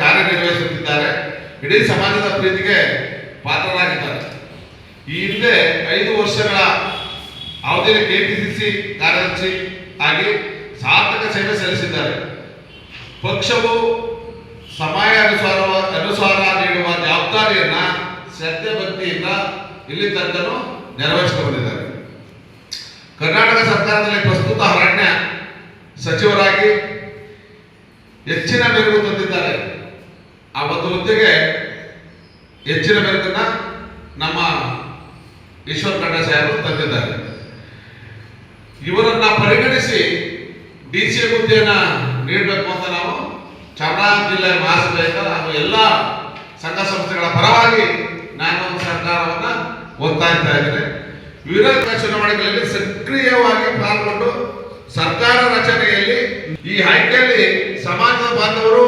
ಕಾರ್ಯನಿರ್ವಹಿಸುತ್ತಿದ್ದಾರೆ. ಇಡೀ ಸಮಾಜದ ಪ್ರೀತಿಗೆ ಪಾತ್ರರಾಗಿದ್ದಾರೆ. ಈ ಹಿಂದೆ 5 ವರ್ಷಗಳ ಅವಧಿಯಲ್ಲಿ ಕೆಪಿಸಿಸಿ ಕಾರ್ಯದರ್ಶಿ ಆಗಿ ಸಾರ್ಥಕ ಸೇವೆ ಸಲ್ಲಿಸಿದ್ದಾರೆ. ಪಕ್ಷವು ಸಮಯ ಅನುಸಾರ ನೀಡುವ ಜವಾಬ್ದಾರಿಯನ್ನ ಶ್ರದ್ಧೆ ಭಕ್ತಿಯಿಂದ ಇಲ್ಲಿ ತನಕನೂ ನೆರವೇರಿಸಿಕೊಂಡು ಬಂದಿದ್ದಾರೆ. ಕರ್ನಾಟಕ ಸರ್ಕಾರದಲ್ಲಿ ಪ್ರಸ್ತುತ ಅರಣ್ಯ ಸಚಿವರಾಗಿ ಹೆಚ್ಚಿನ ಮೆರುಗು ತಂದಿದ್ದಾರೆ. ಆ ಒಂದು ಹುದ್ದೆಗೆ ಹೆಚ್ಚಿನ ಮೆರುಗನ್ನ ನಮ್ಮ ಈಶ್ವರ್ ಖಂಡ್ರೆ ಸಾಹೇಬರು ತಂದಿದ್ದಾರೆ. ಇವರನ್ನ ಪರಿಗಣಿಸಿ ಡಿಸಿ ಹುದ್ದೆಯನ್ನ ನೀಡಬೇಕು ಅಂತ ನಾವು ಚಾಮರಾಜನಗರ ಜಿಲ್ಲೆ ಮಹಾಸಭೆಯಿಂದ ಹಾಗೂ ಎಲ್ಲ ಸಂಘ ಸಂಸ್ಥೆಗಳ ಪರವಾಗಿ ನಾನು ಸರ್ಕಾರವನ್ನ ಒತ್ತಾಯಿಸ್ತಾ ಇದ್ದೇನೆ. ವಿರೋಧ ಚುನಾವಣೆಗಳಲ್ಲಿ ಸಕ್ರಿಯವಾಗಿ ಪಾಲ್ಗೊಂಡು ಸರ್ಕಾರ ರಚನೆಯಲ್ಲಿ ಈ ಆಯ್ಕೆಯಲ್ಲಿ ಸಮಾಜದ ಬಾಂಧವರು